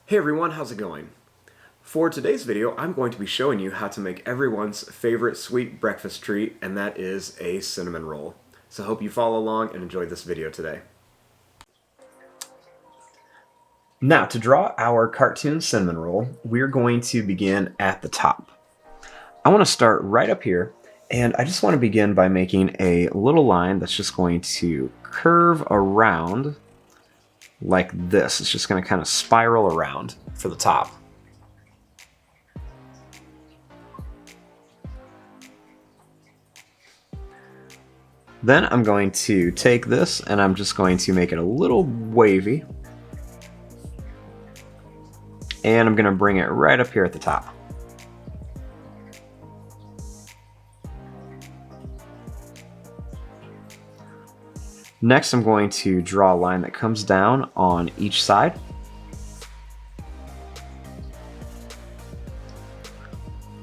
Hey everyone, how's it going? For today's video, I'm going to be showing you how to make everyone's favorite sweet breakfast treat, and that is a cinnamon roll. So I hope you follow along and enjoy this video today. Now, to draw our cartoon cinnamon roll, we're going to begin at the top. I want to start right up here, and I just want to begin by making a little line that's just going to curve around like this. It's just going to kind of spiral around for the top. Then I'm going to take this and I'm just going to make it a little wavy. And I'm going to bring it right up here at the top. Next, I'm going to draw a line that comes down on each side.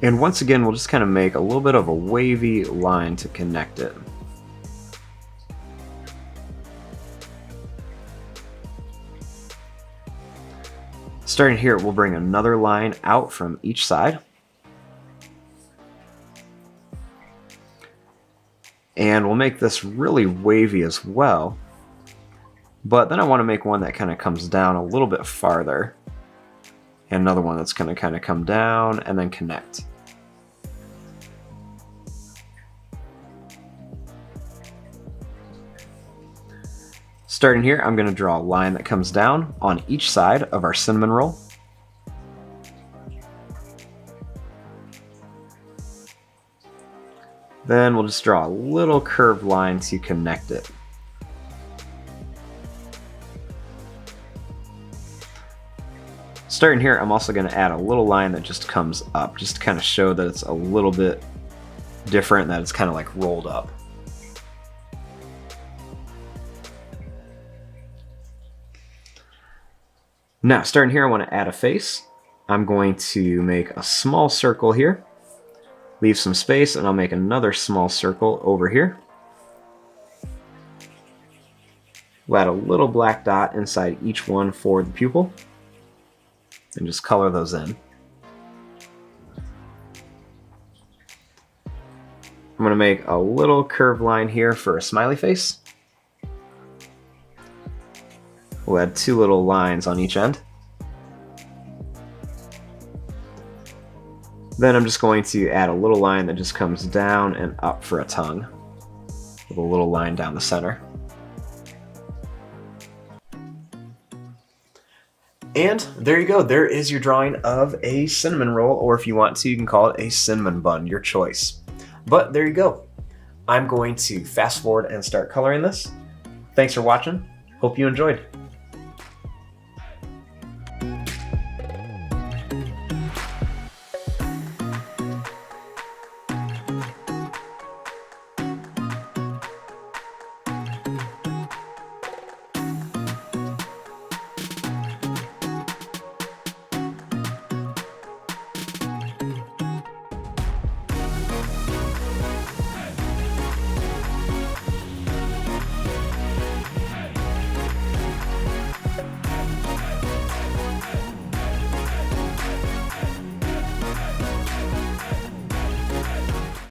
And once again, we'll just kind of make a little bit of a wavy line to connect it. Starting here, we'll bring another line out from each side. And we'll make this really wavy as well. But then I want to make one that kind of comes down a little bit farther. And another one that's going to kind of come down and then connect. Starting here, I'm going to draw a line that comes down on each side of our cinnamon roll. Then we'll just draw a little curved line to connect it. Starting here, I'm also going to add a little line that just comes up, just to kind of show that it's a little bit different, that it's kind of like rolled up. Now, starting here, I want to add a face. I'm going to make a small circle here, leave some space, and I'll make another small circle over here. We'll add a little black dot inside each one for the pupil, and just color those in. I'm going to make a little curved line here for a smiley face. We'll add two little lines on each end. Then I'm just going to add a little line that just comes down and up for a tongue, with a little line down the center. And there you go. There is your drawing of a cinnamon roll, or if you want to, you can call it a cinnamon bun, your choice. But there you go. I'm going to fast forward and start coloring this. Thanks for watching. Hope you enjoyed.